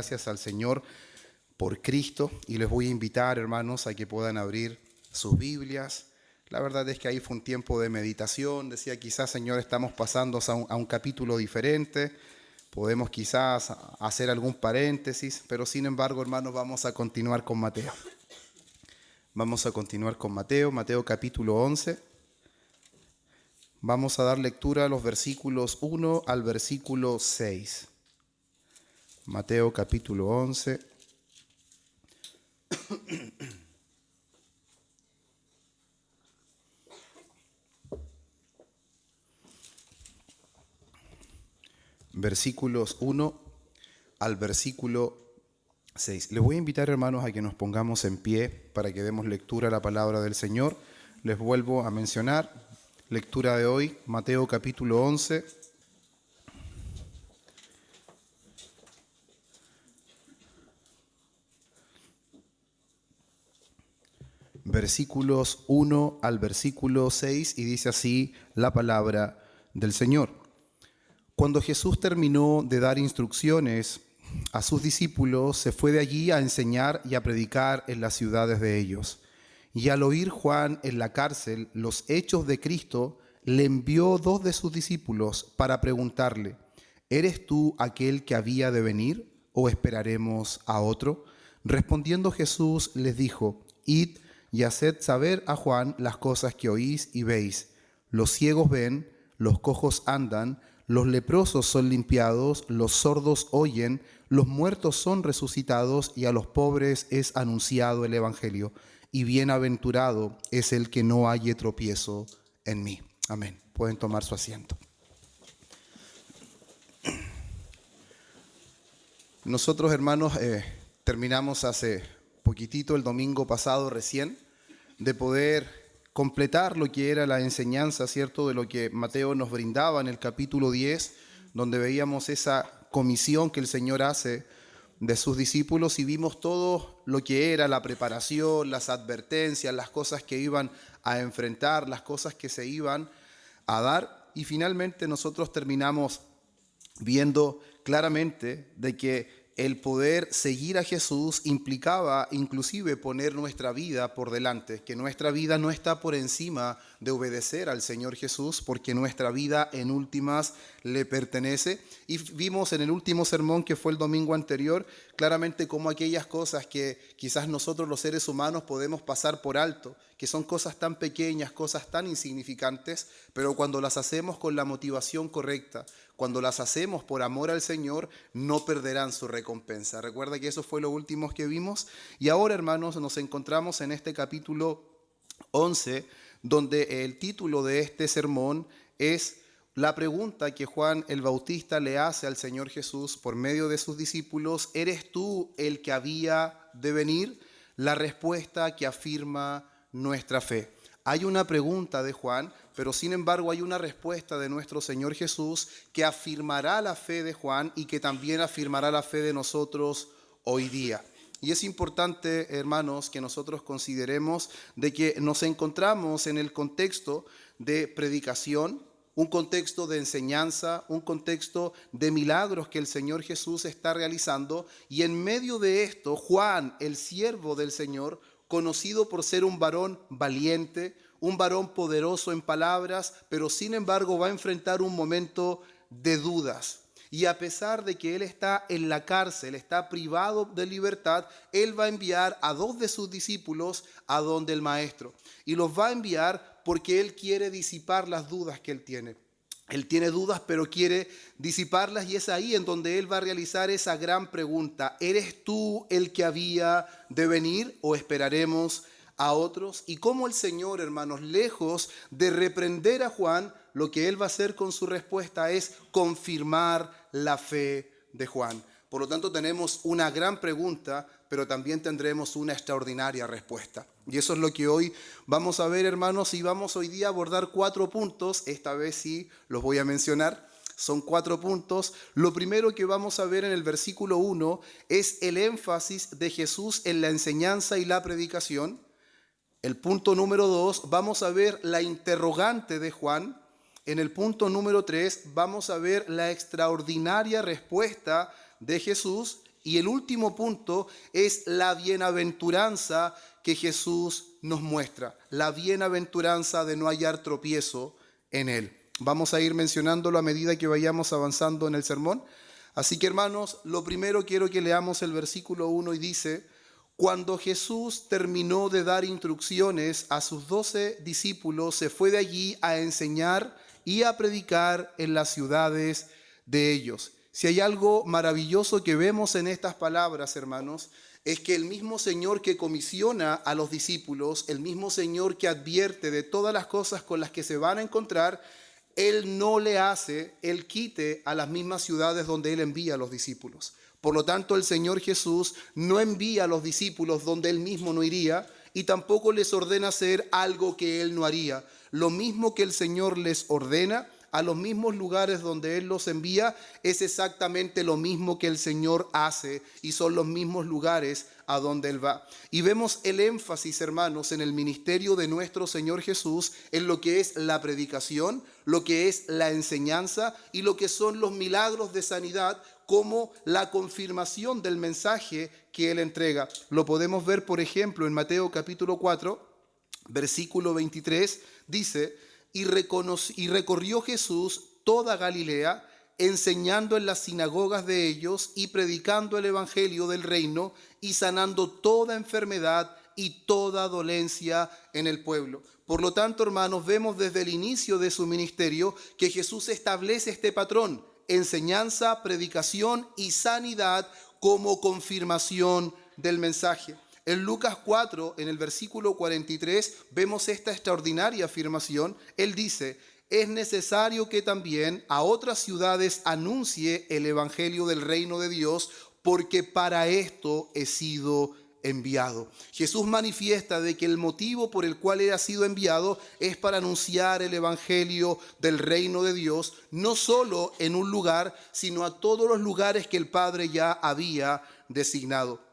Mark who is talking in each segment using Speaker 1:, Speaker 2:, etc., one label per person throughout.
Speaker 1: gracias al Señor por Cristo y les voy a invitar, hermanos, a que puedan abrir sus Biblias. La verdad es que ahí fue un tiempo de meditación. Decía, quizás, Señor, estamos pasando a un capítulo diferente. Podemos quizás hacer algún paréntesis, pero sin embargo, hermanos, vamos a continuar con Mateo. Vamos a continuar con Mateo capítulo 11. Vamos a dar lectura a los versículos 1 al versículo 6. Mateo capítulo 11. Versículos 1 al versículo 6. Les voy a invitar, hermanos, a que nos pongamos en pie para que demos lectura a la palabra del Señor. Les vuelvo a mencionar, lectura de hoy, Mateo capítulo 11. Versículos 1 al versículo 6, y dice así la palabra del Señor. Cuando Jesús terminó de dar instrucciones a sus discípulos, se fue de allí a enseñar y a predicar en las ciudades de ellos. Y al oír Juan en la cárcel los hechos de Cristo, le envió 2 de sus discípulos para preguntarle: ¿eres tú aquel que había de venir o esperaremos a otro? Respondiendo Jesús les dijo: id y haced saber a Juan las cosas que oís y veis. Los ciegos ven, los cojos andan, los leprosos son limpiados, los sordos oyen, los muertos son resucitados y a los pobres es anunciado el evangelio. Y bienaventurado es el que no halle tropiezo en mí. Amén. Pueden tomar su asiento. Nosotros, hermanos, terminamos hace poquitito, el domingo pasado recién, de poder completar lo que era la enseñanza, ¿cierto?, de lo que Mateo nos brindaba en el capítulo 10, donde veíamos esa comisión que el Señor hace de sus discípulos y vimos todo lo que era la preparación, las advertencias, las cosas que iban a enfrentar, las cosas que se iban a dar. Y finalmente nosotros terminamos viendo claramente de que el poder seguir a Jesús implicaba inclusive poner nuestra vida por delante, que nuestra vida no está por encima de obedecer al Señor Jesús, porque nuestra vida en últimas le pertenece. Y vimos en el último sermón, que fue el domingo anterior, claramente cómo aquellas cosas que quizás nosotros los seres humanos podemos pasar por alto, que son cosas tan pequeñas, cosas tan insignificantes, pero cuando las hacemos con la motivación correcta, cuando las hacemos por amor al Señor, no perderán su recompensa. Recuerda que eso fue lo último que vimos. Y ahora, hermanos, nos encontramos en este capítulo 11, donde el título de este sermón es la pregunta que Juan el Bautista le hace al Señor Jesús por medio de sus discípulos: ¿eres tú el que había de venir? La respuesta que afirma nuestra fe. Hay una pregunta de Juan, pero sin embargo hay una respuesta de nuestro Señor Jesús que afirmará la fe de Juan y que también afirmará la fe de nosotros hoy día. Y es importante, hermanos, que nosotros consideremos de que nos encontramos en el contexto de predicación, un contexto de enseñanza, un contexto de milagros que el Señor Jesús está realizando, y en medio de esto, Juan, el siervo del Señor, conocido por ser un varón valiente, un varón poderoso en palabras, pero sin embargo va a enfrentar un momento de dudas. Y a pesar de que él está en la cárcel, está privado de libertad, él va a enviar a 2 de sus discípulos a donde el maestro. Y los va a enviar porque él quiere disipar las dudas que él tiene. Él tiene dudas, pero quiere disiparlas, y es ahí en donde él va a realizar esa gran pregunta: ¿eres tú el que había de venir o esperaremos a otros? Y cómo el Señor, hermanos, lejos de reprender a Juan, lo que él va a hacer con su respuesta es confirmar la fe de Juan. Por lo tanto, tenemos una gran pregunta, pero también tendremos una extraordinaria respuesta. Y eso es lo que hoy vamos a ver, hermanos, y vamos hoy día a abordar 4 puntos. Esta vez sí los voy a mencionar. Son 4 puntos. Lo primero que vamos a ver en el versículo 1 es el énfasis de Jesús en la enseñanza y la predicación. El punto número 2, vamos a ver la interrogante de Juan. En el punto número 3, vamos a ver la extraordinaria respuesta de Jesús. Y el último punto es la bienaventuranza que Jesús nos muestra, la bienaventuranza de no hallar tropiezo en Él. Vamos a ir mencionándolo a medida que vayamos avanzando en el sermón. Así que, hermanos, lo primero quiero que leamos el versículo 1 y dice: cuando Jesús terminó de dar instrucciones a sus 12 discípulos, se fue de allí a enseñar y a predicar en las ciudades de ellos. Si hay algo maravilloso que vemos en estas palabras, hermanos, es que el mismo Señor que comisiona a los discípulos, el mismo Señor que advierte de todas las cosas con las que se van a encontrar, Él no le hace el quite a las mismas ciudades donde Él envía a los discípulos. Por lo tanto, el Señor Jesús no envía a los discípulos donde Él mismo no iría y tampoco les ordena hacer algo que Él no haría. Lo mismo que el Señor les ordena, a los mismos lugares donde Él los envía, es exactamente lo mismo que el Señor hace y son los mismos lugares a donde Él va. Y vemos el énfasis, hermanos, en el ministerio de nuestro Señor Jesús, en lo que es la predicación, lo que es la enseñanza y lo que son los milagros de sanidad, como la confirmación del mensaje que Él entrega. Lo podemos ver, por ejemplo, en Mateo capítulo 4, versículo 23, dice: y recorrió Jesús toda Galilea, enseñando en las sinagogas de ellos y predicando el evangelio del reino y sanando toda enfermedad y toda dolencia en el pueblo. Por lo tanto, hermanos, vemos desde el inicio de su ministerio que Jesús establece este patrón: enseñanza, predicación y sanidad como confirmación del mensaje. En Lucas 4, en el versículo 43, vemos esta extraordinaria afirmación. Él dice: es necesario que también a otras ciudades anuncie el evangelio del reino de Dios, porque para esto he sido enviado. Jesús manifiesta de que el motivo por el cual Él ha sido enviado es para anunciar el evangelio del reino de Dios, no solo en un lugar, sino a todos los lugares que el Padre ya había designado.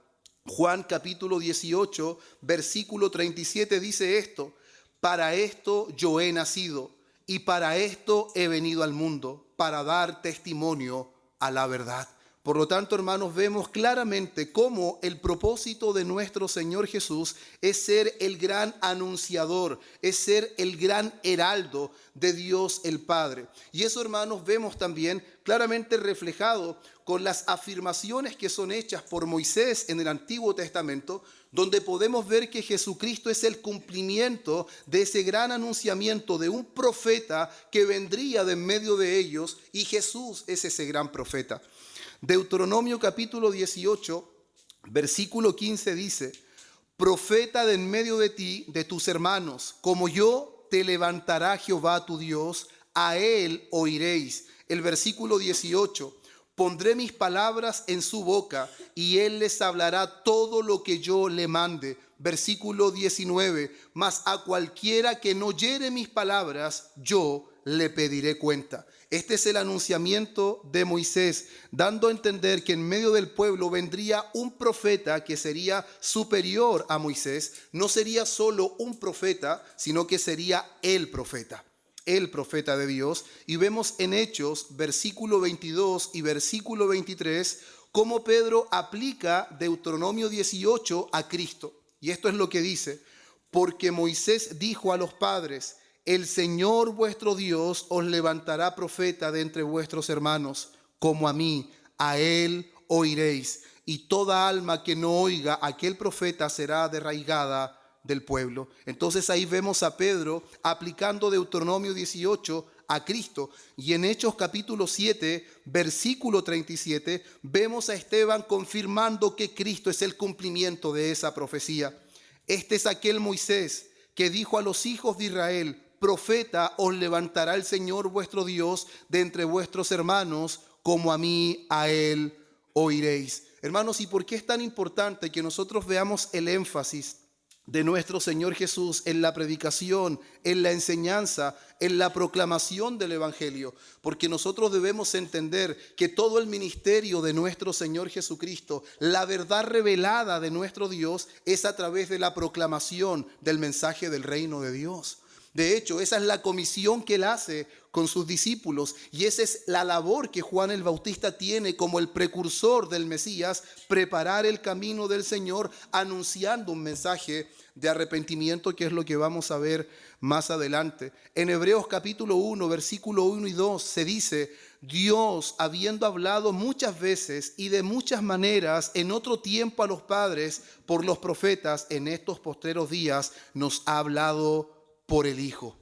Speaker 1: Juan capítulo 18, versículo 37 dice esto: para esto yo he nacido y para esto he venido al mundo, para dar testimonio a la verdad. Por lo tanto, hermanos, vemos claramente cómo el propósito de nuestro Señor Jesús es ser el gran anunciador, es ser el gran heraldo de Dios el Padre. Y eso, hermanos, vemos también claramente reflejado con las afirmaciones que son hechas por Moisés en el Antiguo Testamento, donde podemos ver que Jesucristo es el cumplimiento de ese gran anunciamiento de un profeta que vendría de en medio de ellos, y Jesús es ese gran profeta. Deuteronomio capítulo 18, versículo 15 dice: profeta de en medio de ti, de tus hermanos, como yo, te levantará Jehová tu Dios, a él oiréis. El versículo 18: pondré mis palabras en su boca y él les hablará todo lo que yo le mande. Versículo 19: mas a cualquiera que no oyere mis palabras, yo le pediré cuenta. Este es el anunciamiento de Moisés, dando a entender que en medio del pueblo vendría un profeta que sería superior a Moisés. No sería solo un profeta, sino que sería el profeta de Dios. Y vemos en Hechos, versículo 22 y versículo 23, cómo Pedro aplica Deuteronomio 18 a Cristo. Y esto es lo que dice: porque Moisés dijo a los padres: el Señor vuestro Dios os levantará profeta de entre vuestros hermanos, como a mí, a él oiréis. Y toda alma que no oiga a aquel profeta será derraigada del pueblo. Entonces ahí vemos a Pedro aplicando Deuteronomio 18 a Cristo. Y en Hechos capítulo 7, versículo 37, vemos a Esteban confirmando que Cristo es el cumplimiento de esa profecía. Este es aquel Moisés que dijo a los hijos de Israel: profeta os levantará el Señor vuestro Dios de entre vuestros hermanos, como a mí, a él oiréis. Hermanos, ¿y por qué es tan importante que nosotros veamos el énfasis de nuestro Señor Jesús en la predicación, en la enseñanza, en la proclamación del evangelio? Porque nosotros debemos entender que todo el ministerio de nuestro Señor Jesucristo, la verdad revelada de nuestro Dios, es a través de la proclamación del mensaje del reino de Dios. De hecho, esa es la comisión que él hace con sus discípulos y esa es la labor que Juan el Bautista tiene como el precursor del Mesías, preparar el camino del Señor anunciando un mensaje de arrepentimiento, que es lo que vamos a ver más adelante. En Hebreos capítulo 1, versículo 1 y 2 se dice: Dios, habiendo hablado muchas veces y de muchas maneras en otro tiempo a los padres por los profetas, en estos postreros días nos ha hablado por el Hijo.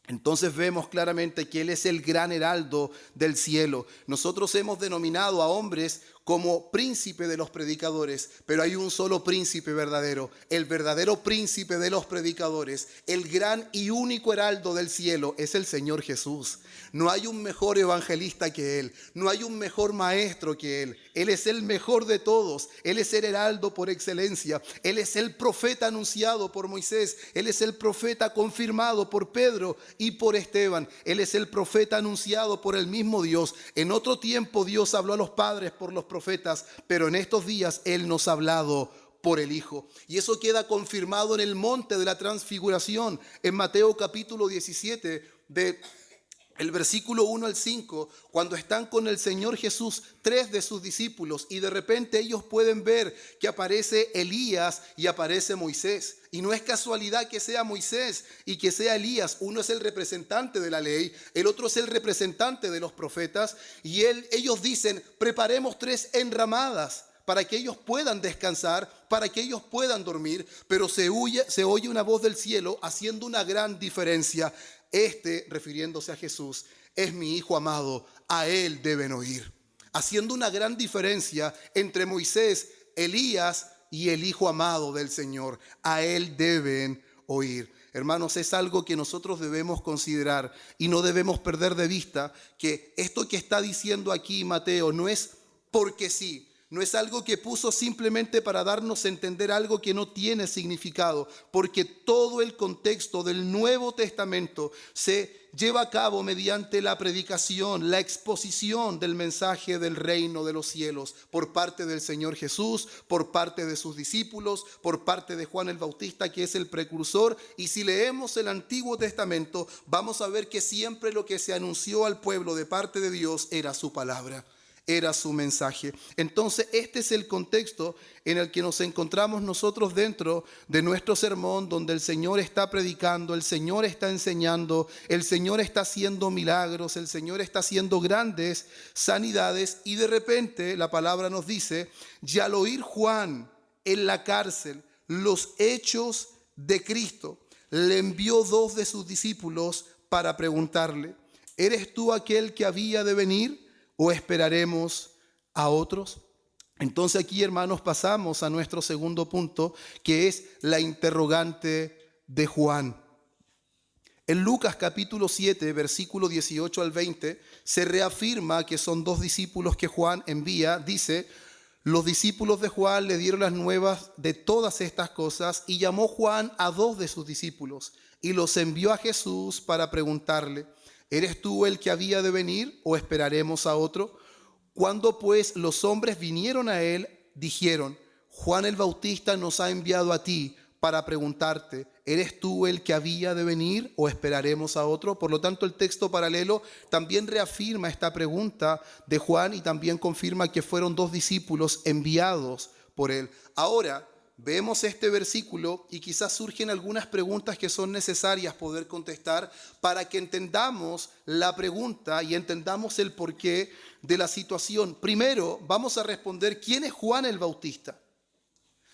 Speaker 1: Entonces vemos claramente que Él es el gran heraldo del cielo. Nosotros hemos denominado a hombres como príncipe de los predicadores, pero hay un solo príncipe verdadero, el verdadero príncipe de los predicadores, el gran y único heraldo del cielo es el Señor Jesús. No hay un mejor evangelista que Él, no hay un mejor maestro que Él. Él es el mejor de todos, Él es el heraldo por excelencia, Él es el profeta anunciado por Moisés, Él es el profeta confirmado por Pedro y por Esteban, Él es el profeta anunciado por el mismo Dios. En otro tiempo Dios habló a los padres por los profetas, pero en estos días Él nos ha hablado por el Hijo. Y eso queda confirmado en el monte de la transfiguración, en Mateo capítulo 17, el versículo 1 al 5, cuando están con el Señor Jesús 3 de sus discípulos y de repente ellos pueden ver que aparece Elías y aparece Moisés. Y no es casualidad que sea Moisés y que sea Elías. Uno es el representante de la ley, el otro es el representante de los profetas. Y ellos dicen: preparemos 3 enramadas para que ellos puedan descansar, para que ellos puedan dormir. Pero se oye una voz del cielo haciendo una gran diferencia. Refiriéndose a Jesús, es mi Hijo amado, a Él deben oír. Haciendo una gran diferencia entre Moisés, Elías y el Hijo amado del Señor. A Él deben oír. Hermanos, es algo que nosotros debemos considerar y no debemos perder de vista que esto que está diciendo aquí Mateo no es porque sí. No es algo que puso simplemente para darnos a entender algo que no tiene significado, porque todo el contexto del Nuevo Testamento se lleva a cabo mediante la predicación, la exposición del mensaje del reino de los cielos por parte del Señor Jesús, por parte de sus discípulos, por parte de Juan el Bautista, que es el precursor. Y si leemos el Antiguo Testamento, vamos a ver que siempre lo que se anunció al pueblo de parte de Dios era su palabra. Era su mensaje. Entonces este es el contexto en el que nos encontramos nosotros dentro de nuestro sermón, donde el Señor está predicando, el Señor está enseñando, el Señor está haciendo milagros, el Señor está haciendo grandes sanidades, y de repente la palabra nos dice: y al oír Juan en la cárcel los hechos de Cristo, le envió 2 de sus discípulos para preguntarle: ¿eres tú aquel que había de venir, o esperaremos a otros? Entonces aquí, hermanos, pasamos a nuestro segundo punto, que es la interrogante de Juan. En Lucas capítulo 7, versículo 18 al 20, se reafirma que son 2 discípulos que Juan envía. Dice: los discípulos de Juan le dieron las nuevas de todas estas cosas, y llamó Juan a 2 de sus discípulos y los envió a Jesús para preguntarle: ¿eres tú el que había de venir, o esperaremos a otro? Cuando pues los hombres vinieron a él, dijeron: Juan el Bautista nos ha enviado a ti para preguntarte: ¿eres tú el que había de venir, o esperaremos a otro? Por lo tanto, el texto paralelo también reafirma esta pregunta de Juan y también confirma que fueron 2 discípulos enviados por él. Ahora, vemos este versículo y quizás surgen algunas preguntas que son necesarias poder contestar para que entendamos la pregunta y entendamos el porqué de la situación. Primero, vamos a responder quién es Juan el Bautista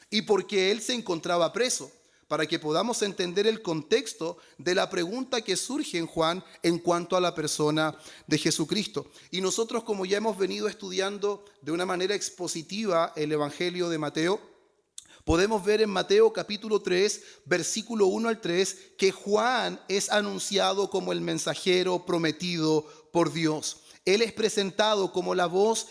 Speaker 1: y por qué él se encontraba preso, para que podamos entender el contexto de la pregunta que surge en Juan en cuanto a la persona de Jesucristo. Y nosotros, como ya hemos venido estudiando de una manera expositiva el Evangelio de Mateo, podemos ver en Mateo capítulo 3, versículo 1 al 3, que Juan es anunciado como el mensajero prometido por Dios. Él es presentado como la voz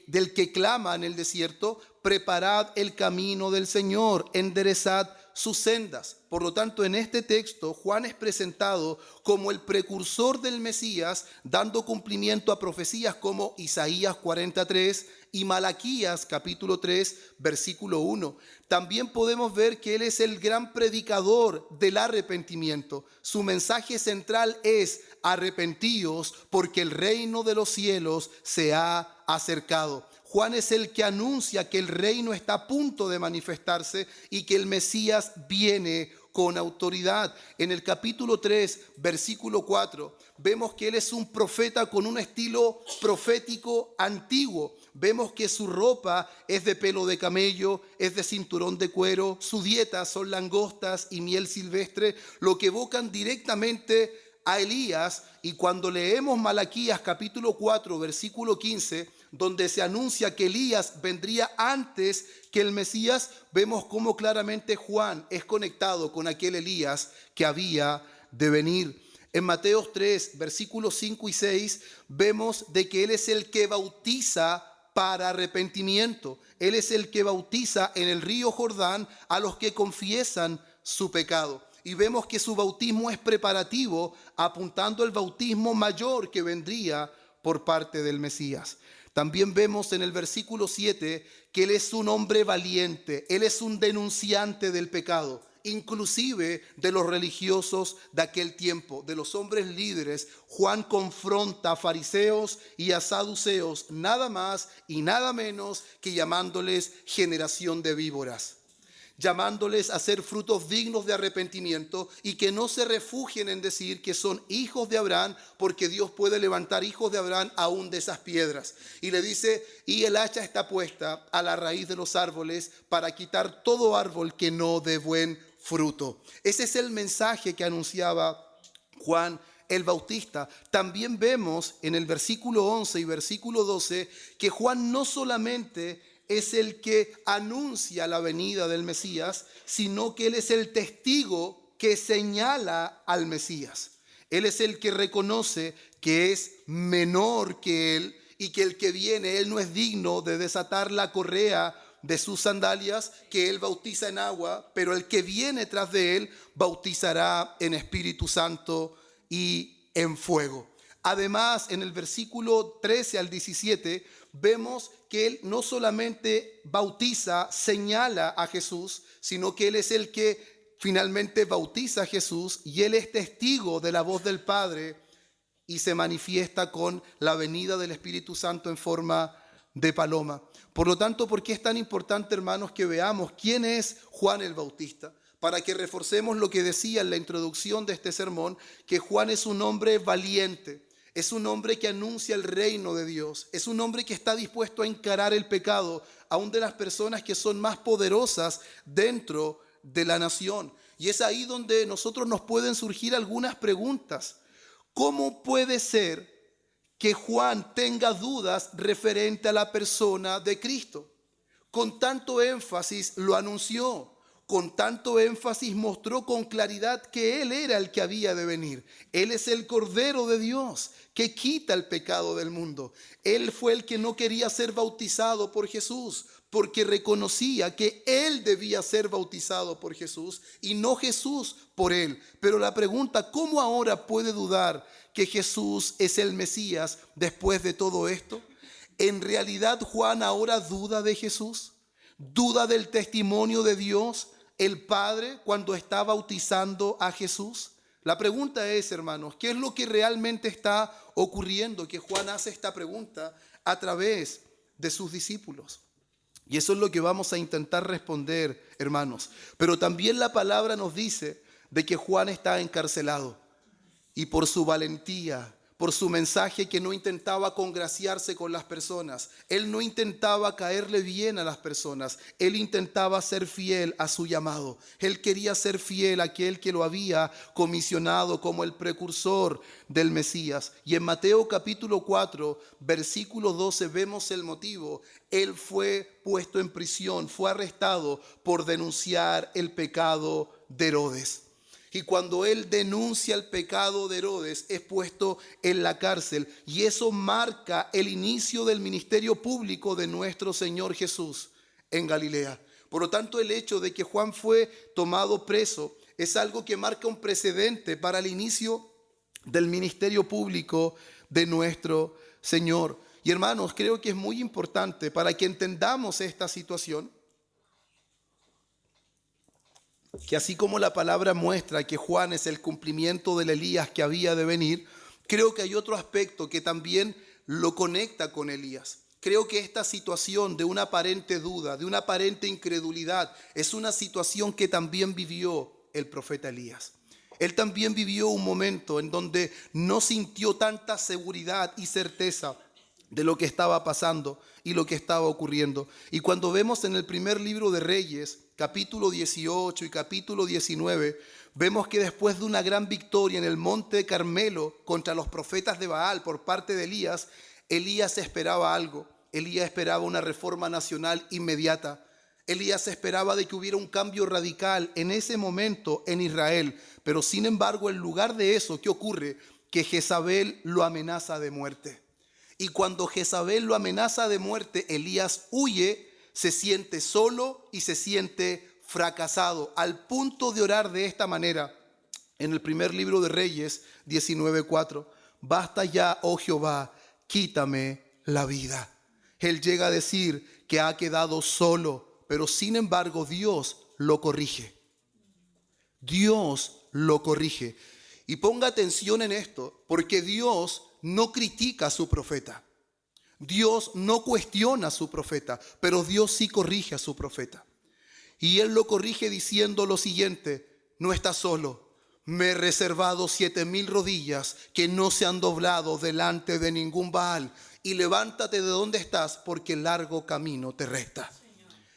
Speaker 1: del que clama en el desierto: preparad el camino del Señor, enderezad sus sendas. Por lo tanto, en este texto, Juan es presentado como el precursor del Mesías, dando cumplimiento a profecías como Isaías 43 y Malaquías capítulo 3, versículo 1. También podemos ver que él es el gran predicador del arrepentimiento. Su mensaje central es: arrepentíos, porque el reino de los cielos se ha acercado. Juan es el que anuncia que el reino está a punto de manifestarse y que el Mesías viene con autoridad. En el capítulo 3, versículo 4, vemos que él es un profeta con un estilo profético antiguo. Vemos que su ropa es de pelo de camello, es de cinturón de cuero, su dieta son langostas y miel silvestre, lo que evocan directamente a Elías. Y cuando leemos Malaquías capítulo 4, versículo 15, donde se anuncia que Elías vendría antes que el Mesías, vemos cómo claramente Juan es conectado con aquel Elías que había de venir. En Mateo 3, versículos 5 y 6, vemos de que él es el que bautiza para arrepentimiento. Él es el que bautiza en el río Jordán a los que confiesan su pecado. Y vemos que su bautismo es preparativo, apuntando al bautismo mayor que vendría por parte del Mesías. También vemos en el versículo 7 que él es un hombre valiente, él es un denunciante del pecado, inclusive de los religiosos de aquel tiempo, de los hombres líderes. Juan confronta a fariseos y a saduceos, nada más y nada menos que llamándoles generación de víboras, llamándoles a ser frutos dignos de arrepentimiento y que no se refugien en decir que son hijos de Abraham, porque Dios puede levantar hijos de Abraham aún de esas piedras. Y le dice: y el hacha está puesta a la raíz de los árboles para quitar todo árbol que no dé buen fruto. Ese es el mensaje que anunciaba Juan el Bautista. También vemos en el versículo 11 y versículo 12 que Juan no solamente es el que anuncia la venida del Mesías, sino que él es el testigo que señala al Mesías. Él es el que reconoce que es menor que él y que el que viene, él no es digno de desatar la correa de sus sandalias, que él bautiza en agua, pero el que viene tras de él bautizará en Espíritu Santo y en fuego. Además, en el versículo 13 al 17, vemos que él no solamente bautiza, señala a Jesús, sino que él es el que finalmente bautiza a Jesús y él es testigo de la voz del Padre y se manifiesta con la venida del Espíritu Santo en forma de paloma. Por lo tanto, ¿por qué es tan importante, hermanos, que veamos quién es Juan el Bautista? Para que reforcemos lo que decía en la introducción de este sermón, que Juan es un hombre valiente. Es un hombre que anuncia el reino de Dios. Es un hombre que está dispuesto a encarar el pecado, aún de las personas que son más poderosas dentro de la nación. Y es ahí donde nosotros nos pueden surgir algunas preguntas. ¿Cómo puede ser que Juan tenga dudas referente a la persona de Cristo? Con tanto énfasis lo anunció. Con tanto énfasis mostró con claridad que Él era el que había de venir. Él es el Cordero de Dios que quita el pecado del mundo. Él fue el que no quería ser bautizado por Jesús, porque reconocía que Él debía ser bautizado por Jesús y no Jesús por Él. Pero la pregunta: ¿cómo ahora puede dudar que Jesús es el Mesías después de todo esto? ¿En realidad Juan ahora duda de Jesús? ¿Duda del testimonio de Dios, el Padre, cuando está bautizando a Jesús? La pregunta es, hermanos, ¿qué es lo que realmente está ocurriendo? Que Juan hace esta pregunta a través de sus discípulos. Y eso es lo que vamos a intentar responder, hermanos. Pero también la palabra nos dice de que Juan está encarcelado. Y por su valentía, por su mensaje que no intentaba congraciarse con las personas, él no intentaba caerle bien a las personas, él intentaba ser fiel a su llamado. Él quería ser fiel a aquel que lo había comisionado como el precursor del Mesías. Y en Mateo capítulo 4, versículo 12 vemos el motivo. Él fue puesto en prisión, fue arrestado por denunciar el pecado de Herodes. Y cuando él denuncia el pecado de Herodes, es puesto en la cárcel. Y eso marca el inicio del ministerio público de nuestro Señor Jesús en Galilea. Por lo tanto, el hecho de que Juan fue tomado preso es algo que marca un precedente para el inicio del ministerio público de nuestro Señor. Y hermanos, creo que es muy importante para que entendamos esta situación, que así como la palabra muestra que Juan es el cumplimiento del Elías que había de venir, creo que hay otro aspecto que también lo conecta con Elías. Creo que esta situación de una aparente duda, de una aparente incredulidad, es una situación que también vivió el profeta Elías. Él también vivió un momento en donde no sintió tanta seguridad y certeza de lo que estaba pasando y lo que estaba ocurriendo. Y cuando vemos en el primer libro de Reyes, capítulo 18 y capítulo 19, vemos que después de una gran victoria en el monte Carmelo contra los profetas de Baal por parte de Elías, Elías esperaba algo. Elías esperaba una reforma nacional inmediata. Elías esperaba de que hubiera un cambio radical en ese momento en Israel. Pero sin embargo, en lugar de eso, ¿qué ocurre? Que Jezabel lo amenaza de muerte. Y cuando Jezabel lo amenaza de muerte, Elías huye, se siente solo y se siente fracasado, al punto de orar de esta manera. En el primer libro de Reyes 19:4, basta ya, oh Jehová, quítame la vida. Él llega a decir que ha quedado solo, pero sin embargo Dios lo corrige. Dios lo corrige. Y ponga atención en esto, porque Dios no critica a su profeta. Dios no cuestiona a su profeta, pero Dios sí corrige a su profeta. Y él lo corrige diciendo lo siguiente: no estás solo. Me he reservado 7,000 rodillas que no se han doblado delante de ningún Baal. Y levántate de donde estás, porque largo camino te resta.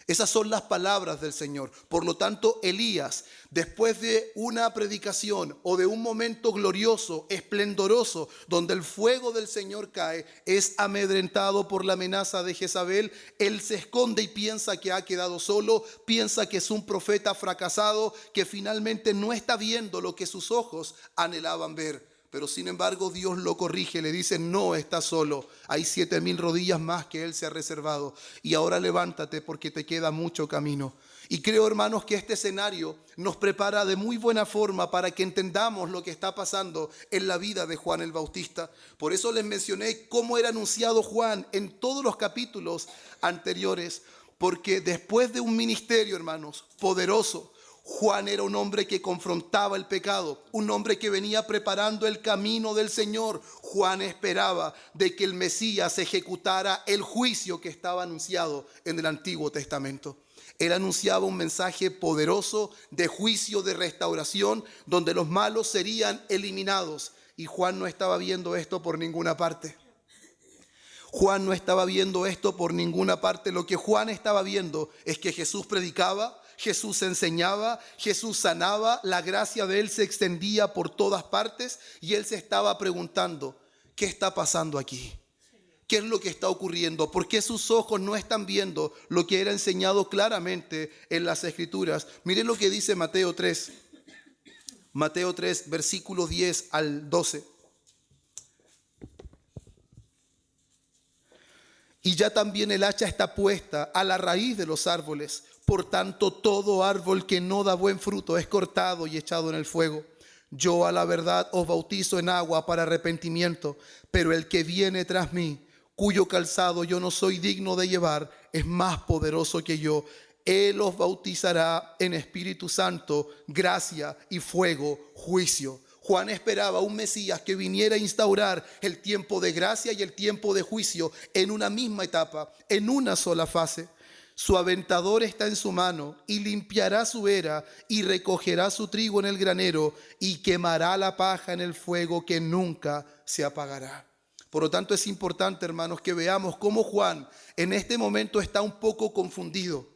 Speaker 1: Esas son las palabras del Señor. Por lo tanto, Elías, después de una predicación o de un momento glorioso, esplendoroso, donde el fuego del Señor cae, es amedrentado por la amenaza de Jezabel. Él se esconde y piensa que ha quedado solo, piensa que es un profeta fracasado, que finalmente no está viendo lo que sus ojos anhelaban ver. Pero sin embargo Dios lo corrige, le dice: no estás solo, hay 7,000 rodillas más que Él se ha reservado. Y ahora levántate porque te queda mucho camino. Y creo, hermanos, que este escenario nos prepara de muy buena forma para que entendamos lo que está pasando en la vida de Juan el Bautista. Por eso les mencioné cómo era anunciado Juan en todos los capítulos anteriores. Porque después de un ministerio, hermanos, poderoso, Juan era un hombre que confrontaba el pecado, un hombre que venía preparando el camino del Señor. Juan esperaba de que el Mesías ejecutara el juicio que estaba anunciado en el Antiguo Testamento. Él anunciaba un mensaje poderoso de juicio, de restauración, donde los malos serían eliminados. Y Juan no estaba viendo esto por ninguna parte. Juan no estaba viendo esto por ninguna parte. Lo que Juan estaba viendo es que Jesús predicaba, Jesús enseñaba, Jesús sanaba, la gracia de Él se extendía por todas partes y Él se estaba preguntando: ¿qué está pasando aquí? ¿Qué es lo que está ocurriendo? ¿Por qué sus ojos no están viendo lo que era enseñado claramente en las Escrituras? Miren lo que dice Mateo 3. Mateo 3, versículos 10 al 12. Y ya también el hacha está puesta a la raíz de los árboles. Por tanto, todo árbol que no da buen fruto es cortado y echado en el fuego. Yo a la verdad os bautizo en agua para arrepentimiento, pero el que viene tras mí, cuyo calzado yo no soy digno de llevar, es más poderoso que yo. Él os bautizará en Espíritu Santo, gracia y fuego, juicio. Juan esperaba un Mesías que viniera a instaurar el tiempo de gracia y el tiempo de juicio en una misma etapa, en una sola fase. Su aventador está en su mano y limpiará su era y recogerá su trigo en el granero y quemará la paja en el fuego que nunca se apagará. Por lo tanto, es importante, hermanos, que veamos cómo Juan en este momento está un poco confundido.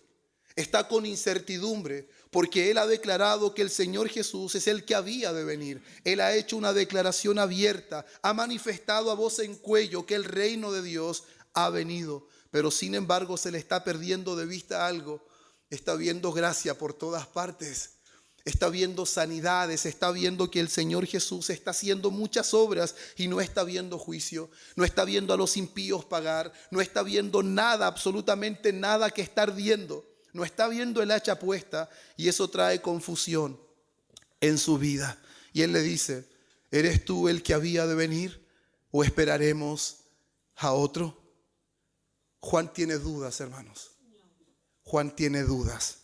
Speaker 1: Está con incertidumbre porque él ha declarado que el Señor Jesús es el que había de venir. Él ha hecho una declaración abierta, ha manifestado a voz en cuello que el reino de Dios ha venido. Pero sin embargo se le está perdiendo de vista algo. Está viendo gracia por todas partes. Está viendo sanidades, está viendo que el Señor Jesús está haciendo muchas obras y no está viendo juicio, no está viendo a los impíos pagar, no está viendo nada, absolutamente nada que estar viendo, no está viendo el hacha puesta, y eso trae confusión en su vida. Y Él le dice: ¿eres tú el que había de venir o esperaremos a otro? Juan tiene dudas, hermanos. Juan tiene dudas.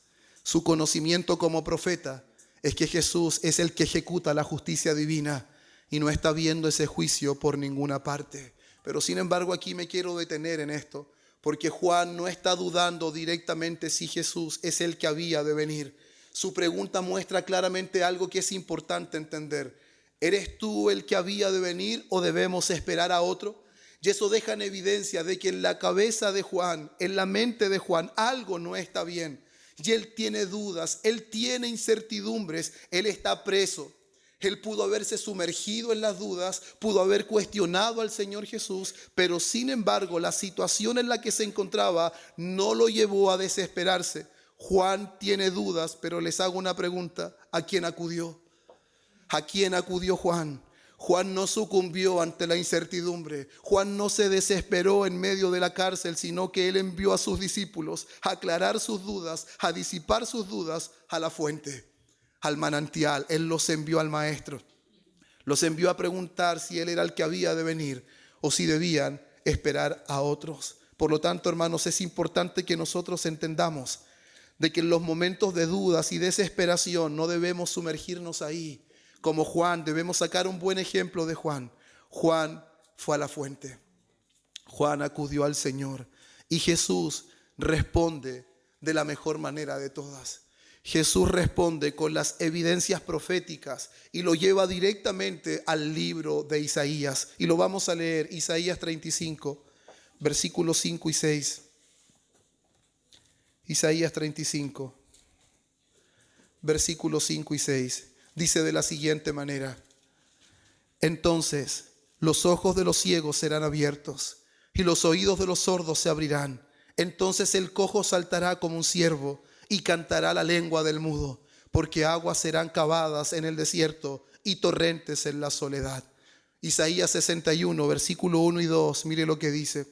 Speaker 1: Su conocimiento como profeta es que Jesús es el que ejecuta la justicia divina y no está viendo ese juicio por ninguna parte. Pero sin embargo, aquí me quiero detener en esto, porque Juan no está dudando directamente si Jesús es el que había de venir. Su pregunta muestra claramente algo que es importante entender. ¿Eres tú el que había de venir o debemos esperar a otro? Y eso deja en evidencia de que en la cabeza de Juan, en la mente de Juan, algo no está bien. Y él tiene dudas, él tiene incertidumbres, él está preso. Él pudo haberse sumergido en las dudas, pudo haber cuestionado al Señor Jesús, pero sin embargo la situación en la que se encontraba no lo llevó a desesperarse. Juan tiene dudas, pero les hago una pregunta: ¿a quién acudió? ¿A quién acudió Juan? Juan no sucumbió ante la incertidumbre. Juan no se desesperó en medio de la cárcel, sino que él envió a sus discípulos a aclarar sus dudas, a disipar sus dudas a la fuente, al manantial. Él los envió al maestro. Los envió a preguntar si él era el que había de venir o si debían esperar a otros. Por lo tanto, hermanos, es importante que nosotros entendamos de que en los momentos de dudas y desesperación no debemos sumergirnos ahí. Como Juan, debemos sacar un buen ejemplo de Juan. Juan fue a la fuente. Juan acudió al Señor y Jesús responde de la mejor manera de todas. Jesús responde con las evidencias proféticas y lo lleva directamente al libro de Isaías. Y lo vamos a leer, Isaías 35, versículos 5 y 6. Isaías 35, versículos 5 y 6. Dice de la siguiente manera: entonces los ojos de los ciegos serán abiertos y los oídos de los sordos se abrirán. Entonces el cojo saltará como un ciervo y cantará la lengua del mudo, porque aguas serán cavadas en el desierto y torrentes en la soledad. Isaías 61, versículo 1 y 2, mire lo que dice: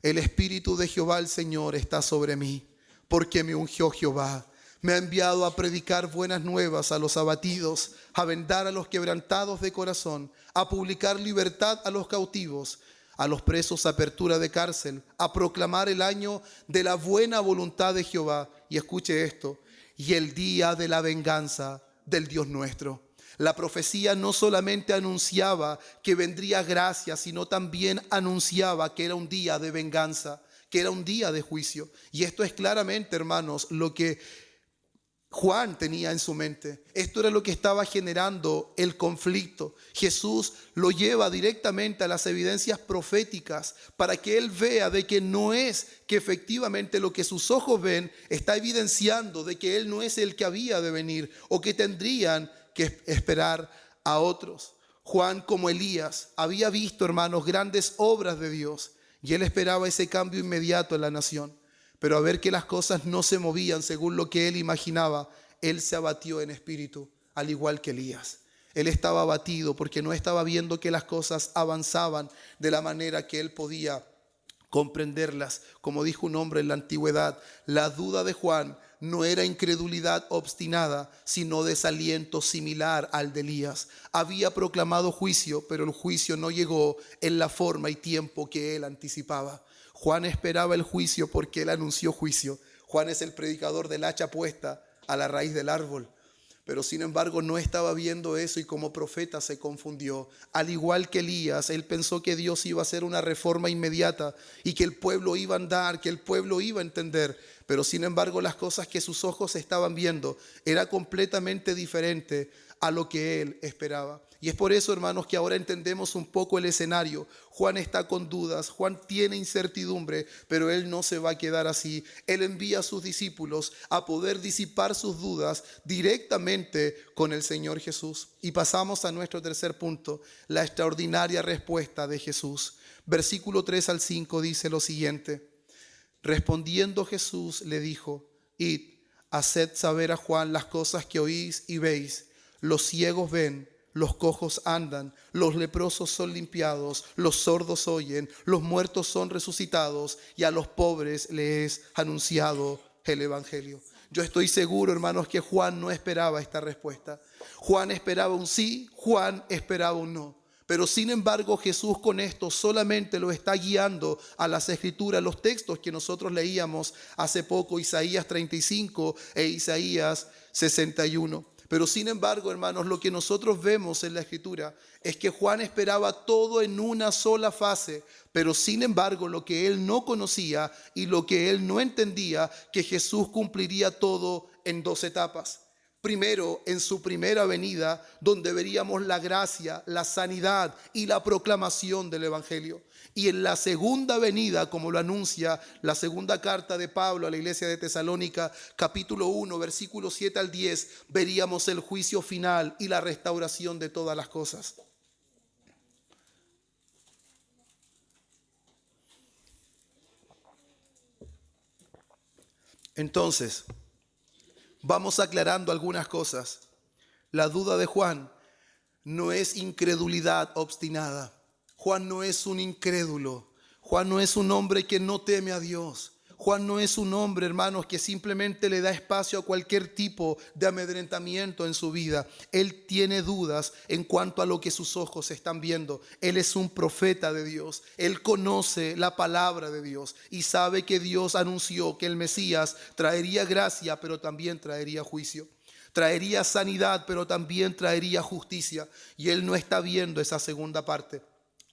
Speaker 1: el Espíritu de Jehová el Señor está sobre mí, porque me ungió Jehová. Me ha enviado a predicar buenas nuevas a los abatidos, a vendar a los quebrantados de corazón, a publicar libertad a los cautivos, a los presos apertura de cárcel, a proclamar el año de la buena voluntad de Jehová. Y escuche esto: y el día de la venganza del Dios nuestro. La profecía no solamente anunciaba que vendría gracia, sino también anunciaba que era un día de venganza, que era un día de juicio. Y esto es claramente, hermanos, lo que Juan tenía en su mente. Esto era lo que estaba generando el conflicto. Jesús lo lleva directamente a las evidencias proféticas para que él vea de que no es que efectivamente lo que sus ojos ven está evidenciando de que él no es el que había de venir o que tendrían que esperar a otros. Juan, como Elías, había visto, hermanos, grandes obras de Dios y él esperaba ese cambio inmediato en la nación. Pero a ver que las cosas no se movían según lo que él imaginaba, él se abatió en espíritu, al igual que Elías. Él estaba abatido porque no estaba viendo que las cosas avanzaban de la manera que él podía comprenderlas. Como dijo un hombre en la antigüedad, la duda de Juan no era incredulidad obstinada, sino desaliento similar al de Elías. Había proclamado juicio, pero el juicio no llegó en la forma y tiempo que él anticipaba. Juan esperaba el juicio porque él anunció juicio. Juan es el predicador del hacha puesta a la raíz del árbol. Pero sin embargo no estaba viendo eso y como profeta se confundió. Al igual que Elías, él pensó que Dios iba a hacer una reforma inmediata y que el pueblo iba a andar, que el pueblo iba a entender. Pero sin embargo las cosas que sus ojos estaban viendo era completamente diferente a lo que él esperaba. Y es por eso, hermanos, que ahora entendemos un poco el escenario. Juan está con dudas, Juan tiene incertidumbre, pero él no se va a quedar así. Él envía a sus discípulos a poder disipar sus dudas directamente con el Señor Jesús. Y pasamos a nuestro tercer punto, la extraordinaria respuesta de Jesús. Versículo 3 al 5 dice lo siguiente: respondiendo Jesús le dijo: id haced saber a Juan las cosas que oís y veis. Los ciegos ven, los cojos andan, los leprosos son limpiados, los sordos oyen, los muertos son resucitados y a los pobres les es anunciado el evangelio. Yo estoy seguro, hermanos, que Juan no esperaba esta respuesta. Juan esperaba un sí, Juan esperaba un no. Pero sin embargo Jesús con esto solamente lo está guiando a las escrituras, los textos que nosotros leíamos hace poco, Isaías 35 e Isaías 61. Pero sin embargo, hermanos, lo que nosotros vemos en la escritura es que Juan esperaba todo en una sola fase, pero sin embargo lo que él no conocía y lo que él no entendía, que Jesús cumpliría todo en dos etapas. Primero, en su primera venida, donde veríamos la gracia, la sanidad y la proclamación del evangelio. Y en la segunda venida, como lo anuncia la segunda carta de Pablo a la iglesia de Tesalónica, capítulo 1, versículos 7 al 10, veríamos el juicio final y la restauración de todas las cosas. Entonces, vamos aclarando algunas cosas. La duda de Juan no es incredulidad obstinada. Juan no es un incrédulo. Juan no es un hombre que no teme a Dios. Juan no es un hombre, hermanos, que simplemente le da espacio a cualquier tipo de amedrentamiento en su vida. Él tiene dudas en cuanto a lo que sus ojos están viendo. Él es un profeta de Dios. Él conoce la palabra de Dios y sabe que Dios anunció que el Mesías traería gracia, pero también traería juicio. Traería sanidad, pero también traería justicia. Y él no está viendo esa segunda parte.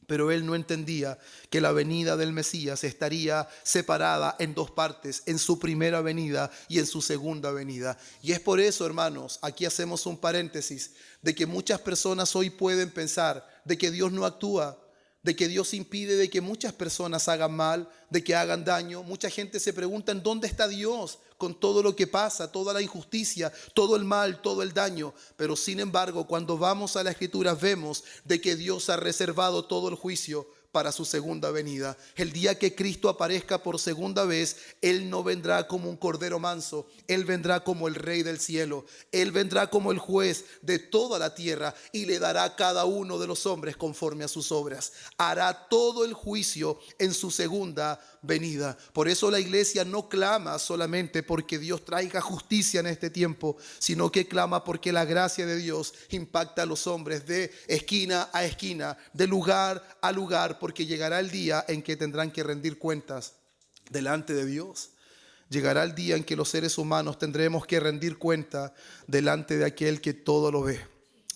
Speaker 1: Pero él no entendía que la venida del Mesías estaría separada en dos partes, en su primera venida y en su segunda venida. Y es por eso, hermanos, aquí hacemos un paréntesis, de que muchas personas hoy pueden pensar de que Dios no actúa, de que Dios impide de que muchas personas hagan mal, de que hagan daño. Mucha gente se pregunta en dónde está Dios con todo lo que pasa, toda la injusticia, todo el mal, todo el daño. Pero sin embargo, cuando vamos a la Escritura vemos de que Dios ha reservado todo el juicio para su segunda venida. El día que Cristo aparezca por segunda vez, Él no vendrá como un cordero manso, Él vendrá como el Rey del cielo, Él vendrá como el juez de toda la tierra y le dará a cada uno de los hombres conforme a sus obras. Hará todo el juicio en su segunda venida. Por eso la iglesia no clama solamente porque Dios traiga justicia en este tiempo, sino que clama porque la gracia de Dios impacta a los hombres de esquina a esquina, de lugar a lugar, porque llegará el día en que tendrán que rendir cuentas delante de Dios. Llegará el día en que los seres humanos tendremos que rendir cuenta delante de aquel que todo lo ve,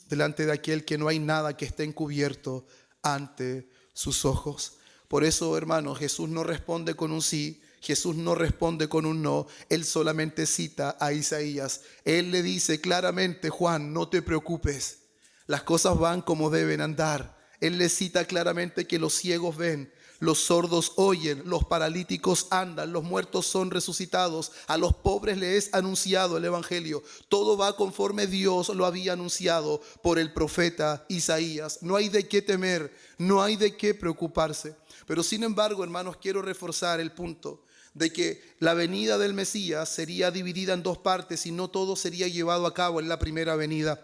Speaker 1: delante de aquel que no hay nada que esté encubierto ante sus ojos. Por eso, hermanos, Jesús no responde con un sí, Jesús no responde con un no, Él solamente cita a Isaías. Él le dice claramente: Juan, no te preocupes, las cosas van como deben andar. Él le cita claramente que los ciegos ven, los sordos oyen, los paralíticos andan, los muertos son resucitados, a los pobres les es anunciado el evangelio. Todo va conforme Dios lo había anunciado por el profeta Isaías. No hay de qué temer, no hay de qué preocuparse. Pero sin embargo, hermanos, quiero reforzar el punto de que la venida del Mesías sería dividida en dos partes y no todo sería llevado a cabo en la primera venida.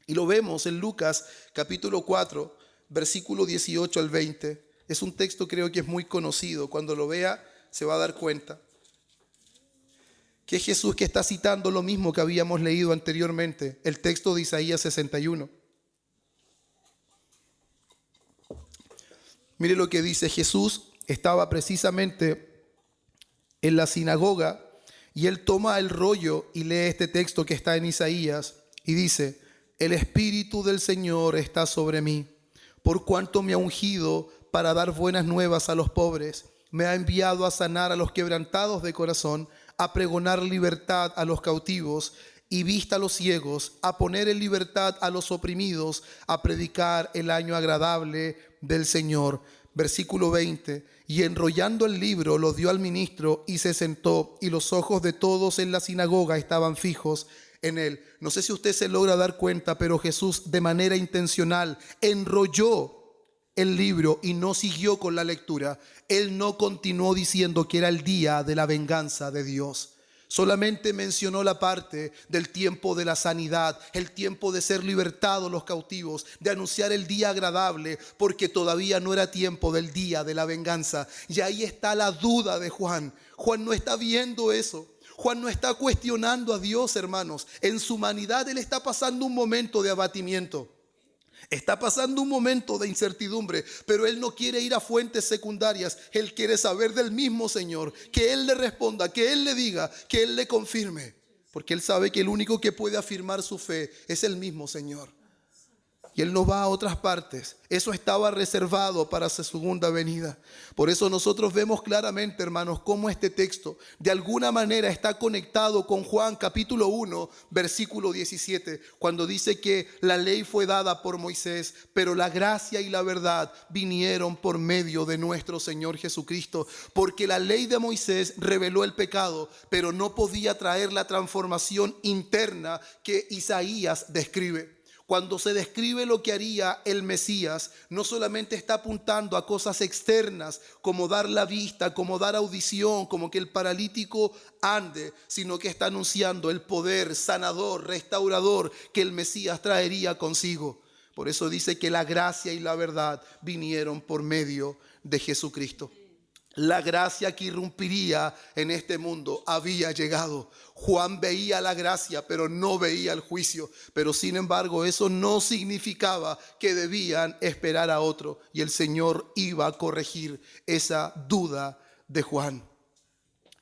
Speaker 1: Y lo vemos en Lucas capítulo 4, versículo 18 al 20. Es un texto, creo que es muy conocido. Cuando lo vea se va a dar cuenta que es Jesús que está citando lo mismo que habíamos leído anteriormente, el texto de Isaías 61. Mire lo que dice. Jesús estaba precisamente en la sinagoga y él toma el rollo y lee este texto que está en Isaías y dice: el Espíritu del Señor está sobre mí, por cuanto me ha ungido para dar buenas nuevas a los pobres. Me ha enviado a sanar a los quebrantados de corazón, a pregonar libertad a los cautivos y vista a los ciegos, a poner en libertad a los oprimidos, a predicar el año agradable del Señor. Versículo 20. Y enrollando el libro lo dio al ministro y se sentó, y los ojos de todos en la sinagoga estaban fijos en él. No sé si usted se logra dar cuenta, pero Jesús de manera intencional enrolló el libro y no siguió con la lectura. Él no continuó diciendo que era el día de la venganza de Dios, Solamente mencionó la parte del tiempo de la sanidad, el tiempo de ser libertados los cautivos, de anunciar el día agradable, porque todavía no era tiempo del día de la venganza. Y ahí está la duda de Juan. Juan no está viendo eso. Juan no está cuestionando a Dios, hermanos. En su humanidad él está pasando un momento de abatimiento. Está pasando un momento de incertidumbre, pero él no quiere ir a fuentes secundarias. Él quiere saber del mismo Señor, que Él le responda, que Él le diga, que Él le confirme. Porque él sabe que el único que puede afirmar su fe es el mismo Señor. Y él no va a otras partes. Eso estaba reservado para su segunda venida. Por eso nosotros vemos claramente, hermanos, cómo este texto de alguna manera está conectado con Juan capítulo 1, versículo 17, cuando dice que la ley fue dada por Moisés, pero la gracia y la verdad vinieron por medio de nuestro Señor Jesucristo. Porque la ley de Moisés reveló el pecado, pero no podía traer la transformación interna que Isaías describe. Cuando se describe lo que haría el Mesías, no solamente está apuntando a cosas externas, como dar la vista, como dar audición, como que el paralítico ande, sino que está anunciando el poder sanador, restaurador que el Mesías traería consigo. Por eso dice que la gracia y la verdad vinieron por medio de Jesucristo. La gracia que irrumpiría en este mundo había llegado. Juan veía la gracia, pero no veía el juicio. Pero sin embargo, eso no significaba que debían esperar a otro. Y el Señor iba a corregir esa duda de Juan.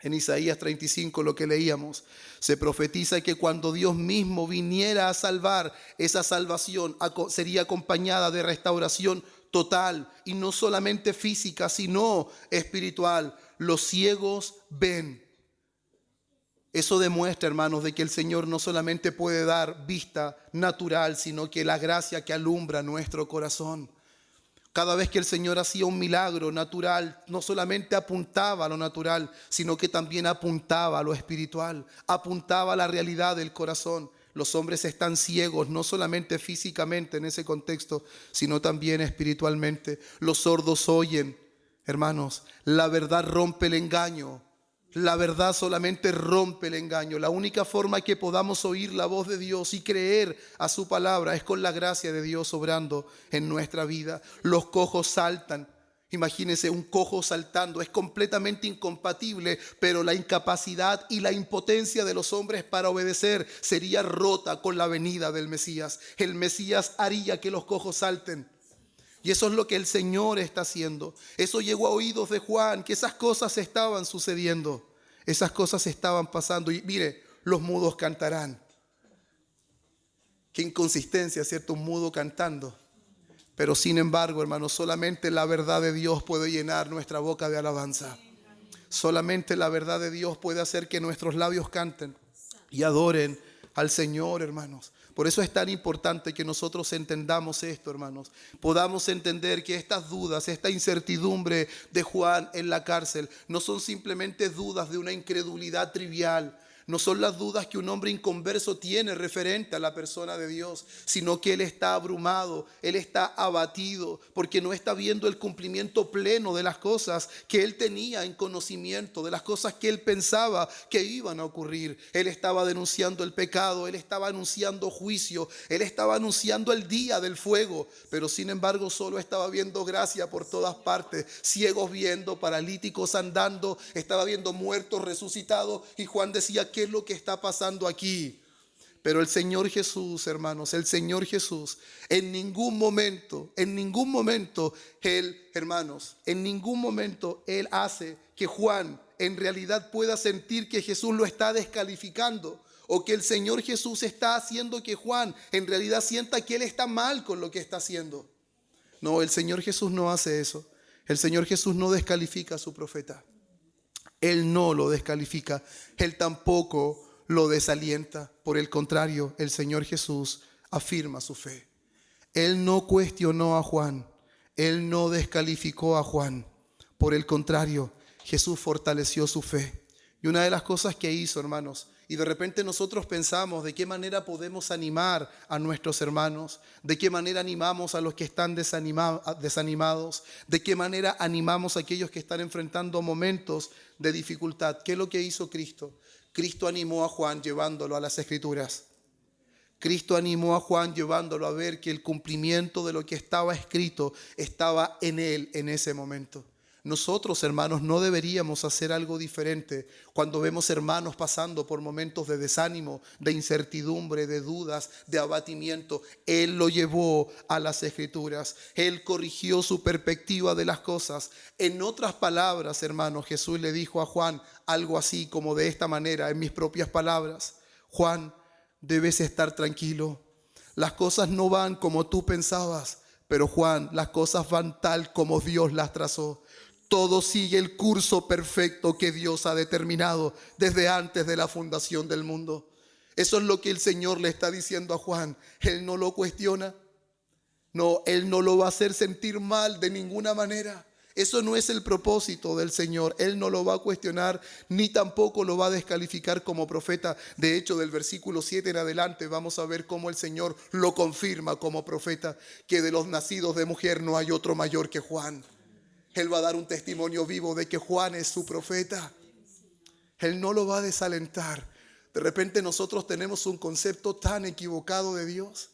Speaker 1: En Isaías 35, lo que leíamos, se profetiza que cuando Dios mismo viniera a salvar, esa salvación sería acompañada de restauración total, y no solamente física, sino espiritual. Los ciegos ven. Eso demuestra, hermanos, de que el Señor no solamente puede dar vista natural, sino que la gracia que alumbra nuestro corazón. Cada vez que el Señor hacía un milagro natural, no solamente apuntaba a lo natural, sino que también apuntaba a lo espiritual, apuntaba a la realidad del corazón. Los hombres están ciegos, no solamente físicamente en ese contexto, sino también espiritualmente. Los sordos oyen, hermanos. La verdad rompe el engaño. La verdad solamente rompe el engaño. La única forma que podamos oír la voz de Dios y creer a su palabra es con la gracia de Dios obrando en nuestra vida. Los cojos saltan. Imagínense un cojo saltando, es completamente incompatible, pero la incapacidad y la impotencia de los hombres para obedecer sería rota con la venida del Mesías. El Mesías haría que los cojos salten. Y eso es lo que el Señor está haciendo. Eso llegó a oídos de Juan, que esas cosas estaban sucediendo. Esas cosas estaban pasando. Y mire, los mudos cantarán. Qué inconsistencia, ¿cierto? Un mudo cantando. Pero sin embargo, hermanos, solamente la verdad de Dios puede llenar nuestra boca de alabanza. Solamente la verdad de Dios puede hacer que nuestros labios canten y adoren al Señor, hermanos. Por eso es tan importante que nosotros entendamos esto, hermanos. Podamos entender que estas dudas, esta incertidumbre de Juan en la cárcel, no son simplemente dudas de una incredulidad trivial. No son las dudas que un hombre inconverso tiene referente a la persona de Dios, sino que él está abrumado, él está abatido, porque no está viendo el cumplimiento pleno de las cosas que él tenía en conocimiento, de las cosas que él pensaba que iban a ocurrir. Él estaba denunciando el pecado, él estaba anunciando juicio, él estaba anunciando el día del fuego, pero sin embargo solo estaba viendo gracia por todas partes, ciegos viendo, paralíticos andando, estaba viendo muertos resucitados, y Juan decía: ¿qué es lo que está pasando aquí? Pero el Señor Jesús, hermanos, el Señor Jesús, en ningún momento, Él, hermanos, en ningún momento Él hace que Juan en realidad pueda sentir que Jesús lo está descalificando, o que el Señor Jesús está haciendo que Juan en realidad sienta que él está mal con lo que está haciendo. No, el Señor Jesús no hace eso. El Señor Jesús no descalifica a su profeta. Él no lo descalifica, Él tampoco lo desalienta. Por el contrario, el Señor Jesús afirma su fe. Él no cuestionó a Juan, Él no descalificó a Juan. Por el contrario, Jesús fortaleció su fe. Y una de las cosas que hizo, hermanos, y de repente nosotros pensamos de qué manera podemos animar a nuestros hermanos, de qué manera animamos a los que están desanimados, de qué manera animamos a aquellos que están enfrentando momentos de dificultad. ¿Qué es lo que hizo Cristo? Cristo animó a Juan llevándolo a las Escrituras. Cristo animó a Juan llevándolo a ver que el cumplimiento de lo que estaba escrito estaba en él en ese momento. Nosotros, hermanos, no deberíamos hacer algo diferente cuando vemos hermanos pasando por momentos de desánimo, de incertidumbre, de dudas, de abatimiento. Él lo llevó a las Escrituras. Él corrigió su perspectiva de las cosas. En otras palabras, hermanos, Jesús le dijo a Juan algo así como de esta manera, en mis propias palabras: Juan, debes estar tranquilo. Las cosas no van como tú pensabas, pero Juan, las cosas van tal como Dios las trazó. Todo sigue el curso perfecto que Dios ha determinado desde antes de la fundación del mundo. Eso es lo que el Señor le está diciendo a Juan. Él no lo cuestiona. No, Él no lo va a hacer sentir mal de ninguna manera. Eso no es el propósito del Señor. Él no lo va a cuestionar ni tampoco lo va a descalificar como profeta. De hecho, del versículo 7 en adelante vamos a ver cómo el Señor lo confirma como profeta, que de los nacidos de mujer no hay otro mayor que Juan. Él va a dar un testimonio vivo de que Juan es su profeta. Él no lo va a desalentar. De repente nosotros tenemos un concepto tan equivocado de Dios.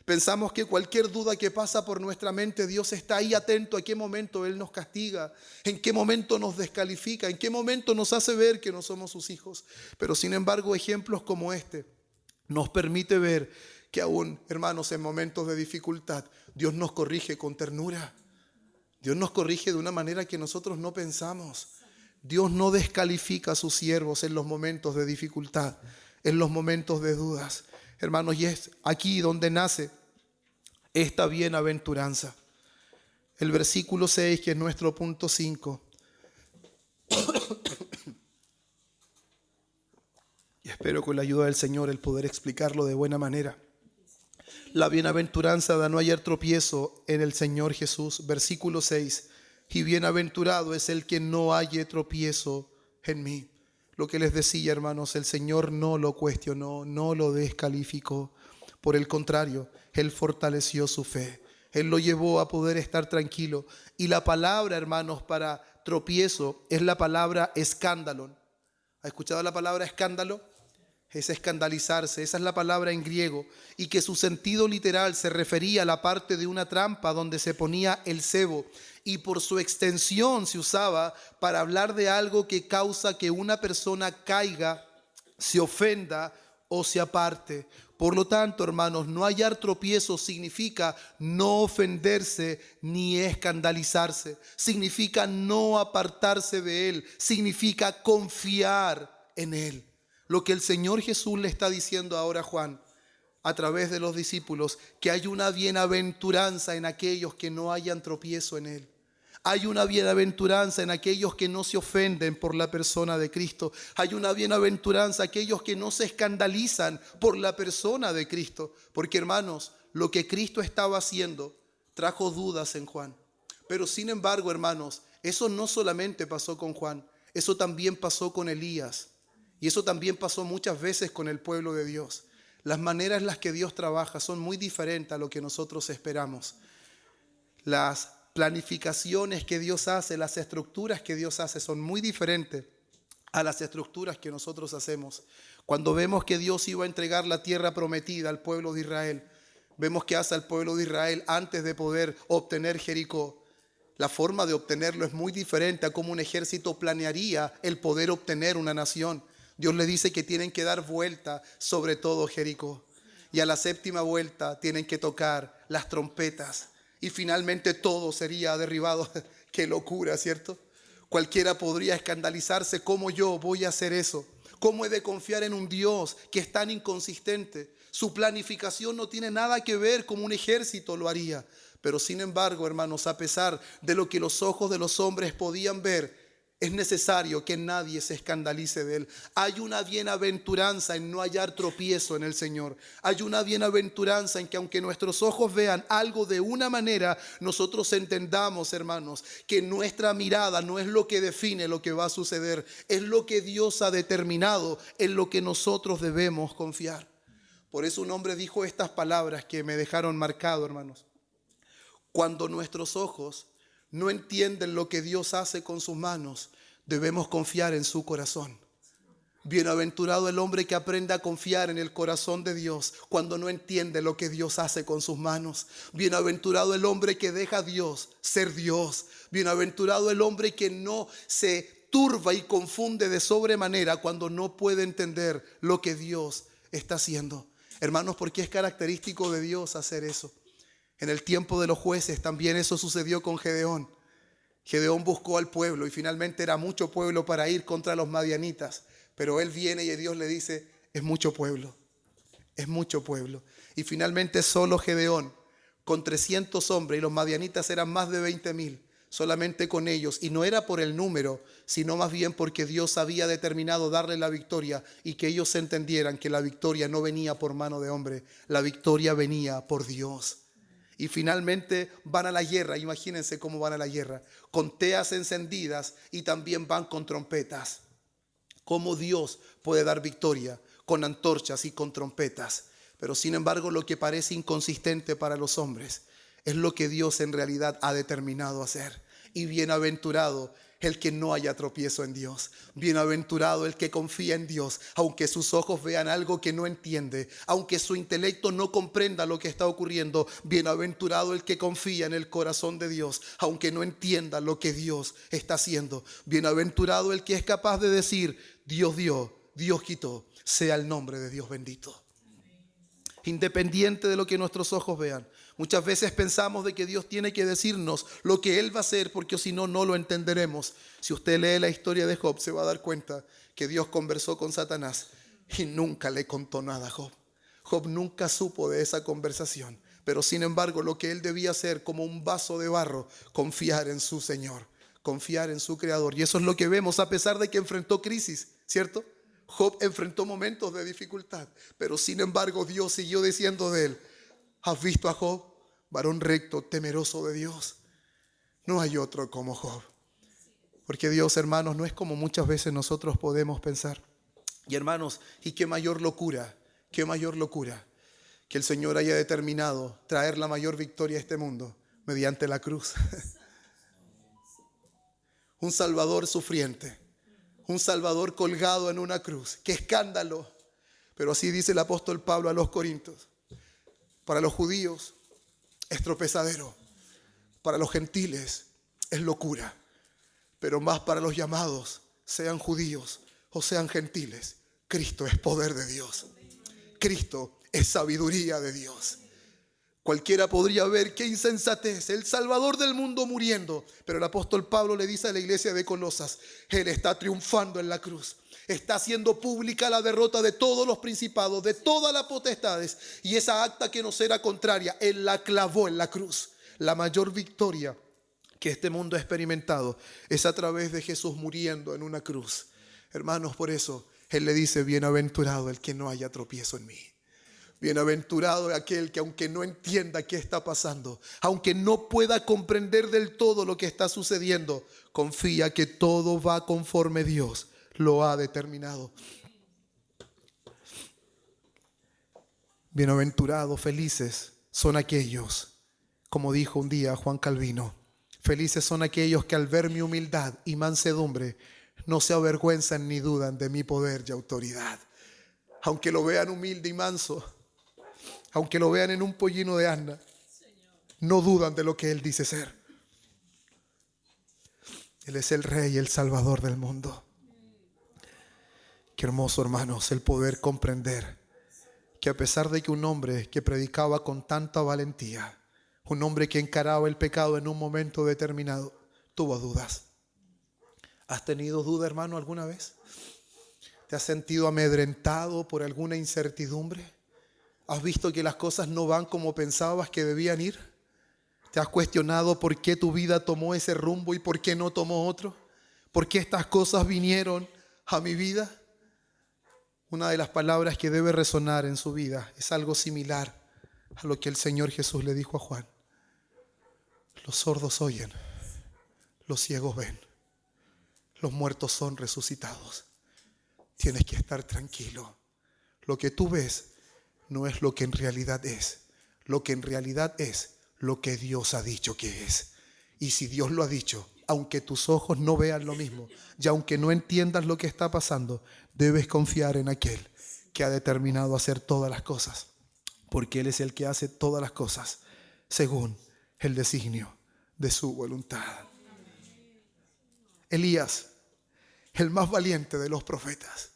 Speaker 1: Pensamos que cualquier duda que pasa por nuestra mente, Dios está ahí atento a qué momento Él nos castiga, en qué momento nos descalifica, en qué momento nos hace ver que no somos sus hijos. Pero sin embargo, ejemplos como este nos permite ver que aún, hermanos, en momentos de dificultad, Dios nos corrige con ternura. Dios nos corrige de una manera que nosotros no pensamos. Dios no descalifica a sus siervos en los momentos de dificultad, en los momentos de dudas. Hermanos, y es aquí donde nace esta bienaventuranza. El versículo 6, que es nuestro punto 5. Y espero con la ayuda del Señor el poder explicarlo de buena manera. La bienaventuranza da no hallar tropiezo en el Señor Jesús. Versículo 6. Y bienaventurado es el que no halle tropiezo en mí. Lo que les decía, hermanos, el Señor no lo cuestionó, no lo descalificó. Por el contrario, Él fortaleció su fe. Él lo llevó a poder estar tranquilo. Y la palabra, hermanos, para tropiezo es la palabra escándalo. ¿Ha escuchado la palabra escándalo? Es escandalizarse, esa es la palabra en griego, y que su sentido literal se refería a la parte de una trampa donde se ponía el cebo, y por su extensión se usaba para hablar de algo que causa que una persona caiga, se ofenda o se aparte. Por lo tanto, hermanos, no hallar tropiezo significa no ofenderse ni escandalizarse, significa no apartarse de Él, significa confiar en Él. Lo que el Señor Jesús le está diciendo ahora a Juan a través de los discípulos, que hay una bienaventuranza en aquellos que no hayan tropiezo en Él. Hay una bienaventuranza en aquellos que no se ofenden por la persona de Cristo. Hay una bienaventuranza en aquellos que no se escandalizan por la persona de Cristo. Porque, hermanos, lo que Cristo estaba haciendo trajo dudas en Juan. Pero sin embargo, hermanos, eso no solamente pasó con Juan, eso también pasó con Elías. Y eso también pasó muchas veces con el pueblo de Dios. Las maneras en las que Dios trabaja son muy diferentes a lo que nosotros esperamos. Las planificaciones que Dios hace, las estructuras que Dios hace son muy diferentes a las estructuras que nosotros hacemos. Cuando vemos que Dios iba a entregar la tierra prometida al pueblo de Israel, vemos que hace al pueblo de Israel antes de poder obtener Jericó. La forma de obtenerlo es muy diferente a cómo un ejército planearía el poder obtener una nación. Dios le dice que tienen que dar vuelta sobre todo Jericó. Y a la séptima vuelta tienen que tocar las trompetas. Y finalmente todo sería derribado. Qué locura, ¿cierto? Cualquiera podría escandalizarse. ¿Cómo yo voy a hacer eso? ¿Cómo he de confiar en un Dios que es tan inconsistente? Su planificación no tiene nada que ver como un ejército lo haría. Pero sin embargo, hermanos, a pesar de lo que los ojos de los hombres podían ver, es necesario que nadie se escandalice de Él. Hay una bienaventuranza en no hallar tropiezo en el Señor. Hay una bienaventuranza en que aunque nuestros ojos vean algo de una manera, nosotros entendamos, hermanos, que nuestra mirada no es lo que define lo que va a suceder. Es lo que Dios ha determinado, en lo que nosotros debemos confiar. Por eso un hombre dijo estas palabras que me dejaron marcado, hermanos. Cuando nuestros ojos no entienden lo que Dios hace con sus manos, debemos confiar en su corazón. Bienaventurado el hombre que aprende a confiar en el corazón de Dios cuando no entiende lo que Dios hace con sus manos. Bienaventurado el hombre que deja a Dios ser Dios. Bienaventurado el hombre que no se turba y confunde de sobremanera cuando no puede entender lo que Dios está haciendo. Hermanos, porque es característico de Dios hacer eso. En el tiempo de los jueces también eso sucedió con Gedeón. Gedeón buscó al pueblo y finalmente era mucho pueblo para ir contra los madianitas. Pero él viene y Dios le dice, es mucho pueblo, es mucho pueblo. Y finalmente solo Gedeón, con 300 hombres, y los madianitas eran más de 20,000, solamente con ellos. Y no era por el número, sino más bien porque Dios había determinado darle la victoria y que ellos entendieran que la victoria no venía por mano de hombre, la victoria venía por Dios. Y finalmente van a la guerra, imagínense cómo van a la guerra, con teas encendidas y también van con trompetas. Cómo Dios puede dar victoria con antorchas y con trompetas. Pero sin embargo, lo que parece inconsistente para los hombres es lo que Dios en realidad ha determinado hacer. Y bienaventurado el que no haya tropiezo en Dios. Bienaventurado el que confía en Dios, aunque sus ojos vean algo que no entiende, aunque su intelecto no comprenda lo que está ocurriendo. Bienaventurado el que confía en el corazón de Dios, aunque no entienda lo que Dios está haciendo. Bienaventurado el que es capaz de decir, Dios dio, Dios quitó, sea el nombre de Dios bendito. Independiente de lo que nuestros ojos vean. Muchas veces pensamos de que Dios tiene que decirnos lo que Él va a hacer, porque si no, no lo entenderemos. Si usted lee la historia de Job, se va a dar cuenta que Dios conversó con Satanás y nunca le contó nada a Job. Job nunca supo de esa conversación, pero sin embargo lo que él debía hacer como un vaso de barro, confiar en su Señor, confiar en su Creador. Y eso es lo que vemos a pesar de que enfrentó crisis, ¿cierto? Job enfrentó momentos de dificultad, pero sin embargo Dios siguió diciendo de él, ¿has visto a Job? Varón recto, temeroso de Dios. No hay otro como Job. Porque Dios, hermanos, no es como muchas veces nosotros podemos pensar. Y hermanos, y qué mayor locura que el Señor haya determinado traer la mayor victoria a este mundo mediante la cruz. Un Salvador sufriente, un Salvador colgado en una cruz. ¡Qué escándalo! Pero así dice el apóstol Pablo a los Corintios. Para los judíos es tropezadero, para los gentiles es locura, pero más para los llamados, sean judíos o sean gentiles, Cristo es poder de Dios. Cristo es sabiduría de Dios. Cualquiera podría ver qué insensatez, el Salvador del mundo muriendo, pero el apóstol Pablo le dice a la iglesia de Colosas, Él está triunfando en la cruz. Está haciendo pública la derrota de todos los principados, de todas las potestades. Y esa acta que nos era contraria, Él la clavó en la cruz. La mayor victoria que este mundo ha experimentado es a través de Jesús muriendo en una cruz. Hermanos, por eso Él le dice, bienaventurado el que no haya tropiezo en mí. Bienaventurado aquel que aunque no entienda qué está pasando, aunque no pueda comprender del todo lo que está sucediendo, confía que todo va conforme Dios lo ha determinado. Bienaventurados, felices son aquellos, como dijo un día Juan Calvino, felices son aquellos que al ver mi humildad y mansedumbre no se avergüenzan ni dudan de mi poder y autoridad. Aunque lo vean humilde y manso, aunque lo vean en un pollino de asna, no dudan de lo que Él dice ser. Él es el Rey y el Salvador del mundo. Qué hermoso, hermanos, el poder comprender que a pesar de que un hombre que predicaba con tanta valentía, un hombre que encaraba el pecado en un momento determinado, tuvo dudas. ¿Has tenido duda, hermano, alguna vez? ¿Te has sentido amedrentado por alguna incertidumbre? ¿Has visto que las cosas no van como pensabas que debían ir? ¿Te has cuestionado por qué tu vida tomó ese rumbo y por qué no tomó otro? ¿Por qué estas cosas vinieron a mi vida? Una de las palabras que debe resonar en su vida es algo similar a lo que el Señor Jesús le dijo a Juan. Los sordos oyen, los ciegos ven, los muertos son resucitados. Tienes que estar tranquilo. Lo que tú ves no es lo que en realidad es. Lo que en realidad es lo que Dios ha dicho que es. Y si Dios lo ha dicho, aunque tus ojos no vean lo mismo y aunque no entiendas lo que está pasando,
Speaker 2: Debes confiar en aquel que ha determinado hacer todas las cosas, porque Él es el que hace todas las cosas según el designio de su voluntad. Elías, el más valiente de los profetas,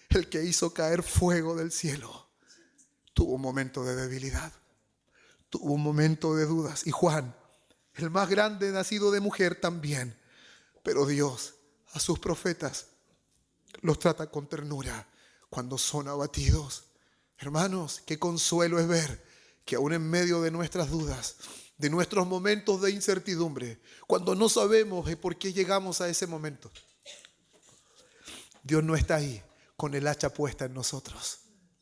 Speaker 2: el que hizo caer fuego del cielo, tuvo un momento de debilidad, tuvo un momento de dudas. Y Juan, el más grande nacido de mujer también. Pero Dios a sus profetas los trata con ternura cuando son abatidos. Hermanos, qué consuelo es ver que aún en medio de nuestras dudas, de nuestros momentos de incertidumbre, cuando no sabemos por qué llegamos a ese momento, Dios no está ahí con el hacha puesta en nosotros.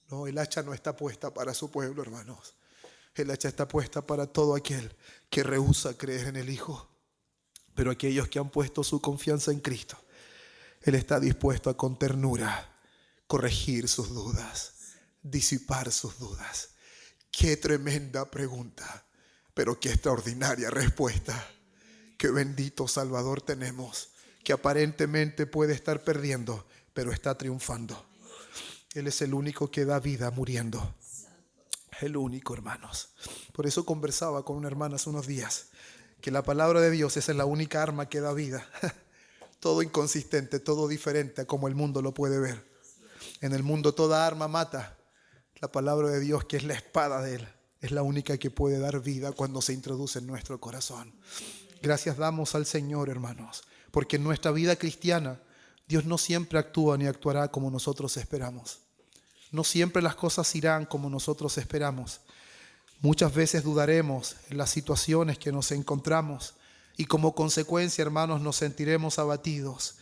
Speaker 2: No, el hacha no está puesta para su pueblo, hermanos. El hacha está puesta para todo aquel que rehúsa creer en el Hijo. Pero aquellos que han puesto su confianza en Cristo, Él está dispuesto a con ternura corregir sus dudas, disipar sus dudas. Qué tremenda pregunta, pero qué extraordinaria respuesta. Qué bendito Salvador tenemos, que aparentemente puede estar perdiendo, pero está triunfando. Él es el único que da vida muriendo. El único, hermanos. Por eso conversaba con una hermana hace unos días, que la palabra de Dios es la única arma que da vida. Todo inconsistente, todo diferente a como el mundo lo puede ver. En el mundo toda arma mata. La palabra de Dios, que es la espada de Él, es la única que puede dar vida cuando se introduce en nuestro corazón. Gracias damos al Señor, hermanos, porque en nuestra vida cristiana Dios no siempre actúa ni actuará como nosotros esperamos. No siempre las cosas irán como nosotros esperamos. Muchas veces dudaremos en las situaciones que nos encontramos y como consecuencia, hermanos, nos sentiremos abatidos.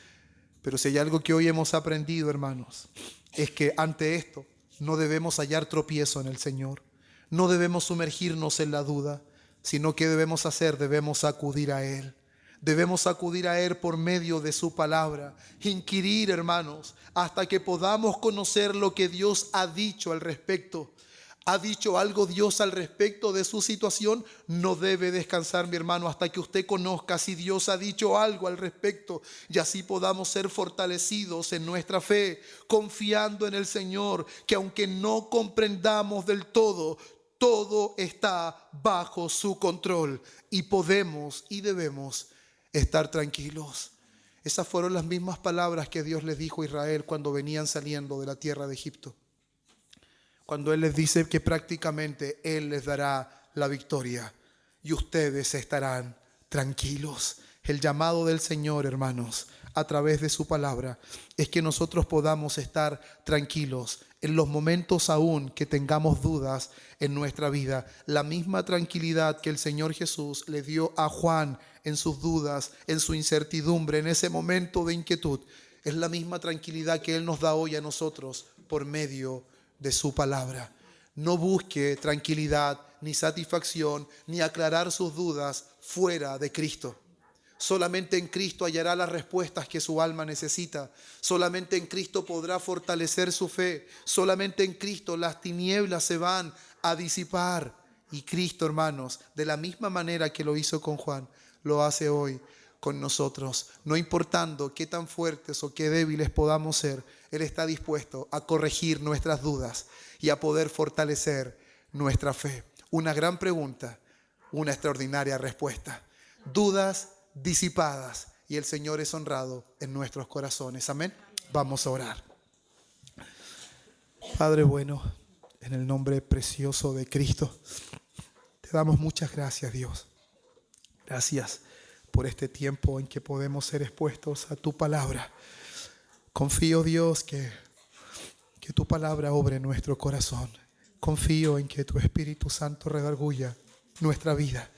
Speaker 2: Pero si hay algo que hoy hemos aprendido, hermanos, es que ante esto no debemos hallar tropiezo en el Señor. No debemos sumergirnos en la duda, sino que debemos acudir a Él. Debemos acudir a Él por medio de su palabra, inquirir, hermanos, hasta que podamos conocer lo que Dios ha dicho al respecto. ¿Ha dicho algo Dios al respecto de su situación? No debe descansar, mi hermano, hasta que usted conozca si Dios ha dicho algo al respecto, y así podamos ser fortalecidos en nuestra fe, confiando en el Señor, que aunque no comprendamos del todo, todo está bajo su control y podemos y debemos estar tranquilos. Esas fueron las mismas palabras que Dios les dijo a Israel cuando venían saliendo de la tierra de Egipto. Cuando Él les dice que prácticamente Él les dará la victoria y ustedes estarán tranquilos. El llamado del Señor, hermanos, a través de su palabra, es que nosotros podamos estar tranquilos en los momentos aún que tengamos dudas en nuestra vida. La misma tranquilidad que el Señor Jesús le dio a Juan en sus dudas, en su incertidumbre, en ese momento de inquietud, es la misma tranquilidad que Él nos da hoy a nosotros por medio de su palabra. No busque tranquilidad, ni satisfacción, ni aclarar sus dudas fuera de Cristo. Solamente en Cristo hallará las respuestas que su alma necesita. Solamente en Cristo podrá fortalecer su fe. Solamente en Cristo las tinieblas se van a disipar. Y Cristo, hermanos, de la misma manera que lo hizo con Juan, lo hace hoy con nosotros. No importando qué tan fuertes o qué débiles podamos ser, Él está dispuesto a corregir nuestras dudas y a poder fortalecer nuestra fe. Una gran pregunta, una extraordinaria respuesta. Dudas disipadas y el Señor es honrado en nuestros corazones. Amén. Vamos a orar. Padre bueno, en el nombre precioso de Cristo, te damos muchas gracias, Dios. Gracias por este tiempo en que podemos ser expuestos a tu palabra. Confío, Dios, que tu palabra obre en nuestro corazón. Confío en que tu Espíritu Santo redarguya nuestra vida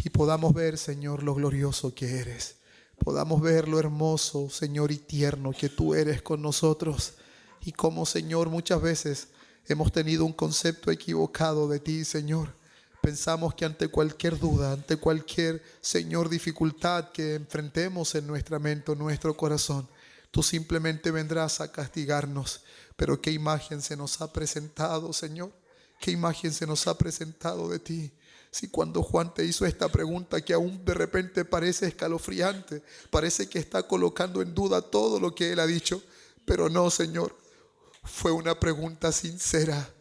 Speaker 2: y podamos ver, Señor, lo glorioso que eres. Podamos ver lo hermoso, Señor, y tierno que tú eres con nosotros. Y como, Señor, muchas veces hemos tenido un concepto equivocado de ti, Señor. Pensamos que ante cualquier duda, ante cualquier, Señor, dificultad que enfrentemos en nuestra mente o nuestro corazón, tú simplemente vendrás a castigarnos. Pero qué imagen se nos ha presentado, Señor. Qué imagen se nos ha presentado de ti. Si cuando Juan te hizo esta pregunta que aún de repente parece escalofriante, parece que está colocando en duda todo lo que él ha dicho, Pero no, Señor, fue una pregunta sincera.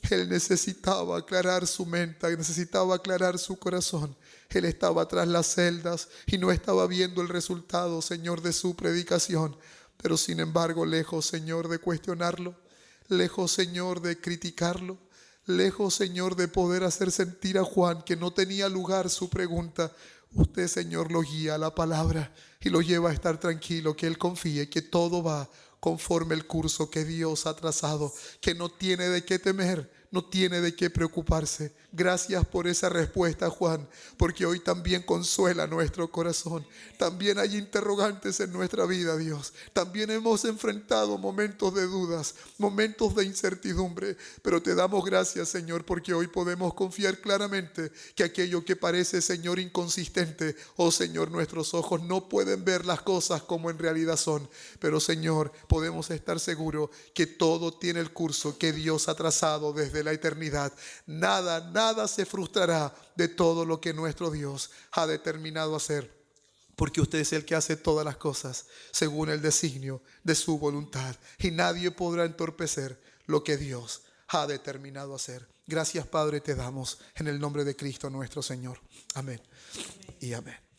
Speaker 2: Él necesitaba aclarar su mente, necesitaba aclarar su corazón. Él estaba tras las celdas y no estaba viendo el resultado, Señor, de su predicación. Pero sin embargo, lejos, Señor, de cuestionarlo, lejos, Señor, de criticarlo, lejos, Señor, de poder hacer sentir a Juan que no tenía lugar su pregunta, usted, Señor, lo guía a la palabra y lo lleva a estar tranquilo, que él confíe que todo va conforme el curso que Dios ha trazado, que no tiene de qué temer, no tiene de qué preocuparse. Gracias por esa respuesta, Juan, porque hoy también consuela nuestro corazón. También hay interrogantes en nuestra vida, Dios. También hemos enfrentado momentos de dudas, momentos de incertidumbre, pero te damos gracias, Señor, porque hoy podemos confiar claramente que aquello que parece, Señor, inconsistente, oh Señor, nuestros ojos no pueden ver las cosas como en realidad son, pero Señor, podemos estar seguros que todo tiene el curso que Dios ha trazado desde la eternidad. Nada se frustrará de todo lo que nuestro Dios ha determinado hacer, porque usted es el que hace todas las cosas según el designio de su voluntad, y nadie podrá entorpecer lo que Dios ha determinado hacer. Gracias, Padre, te damos en el nombre de Cristo nuestro Señor. Amén y amén.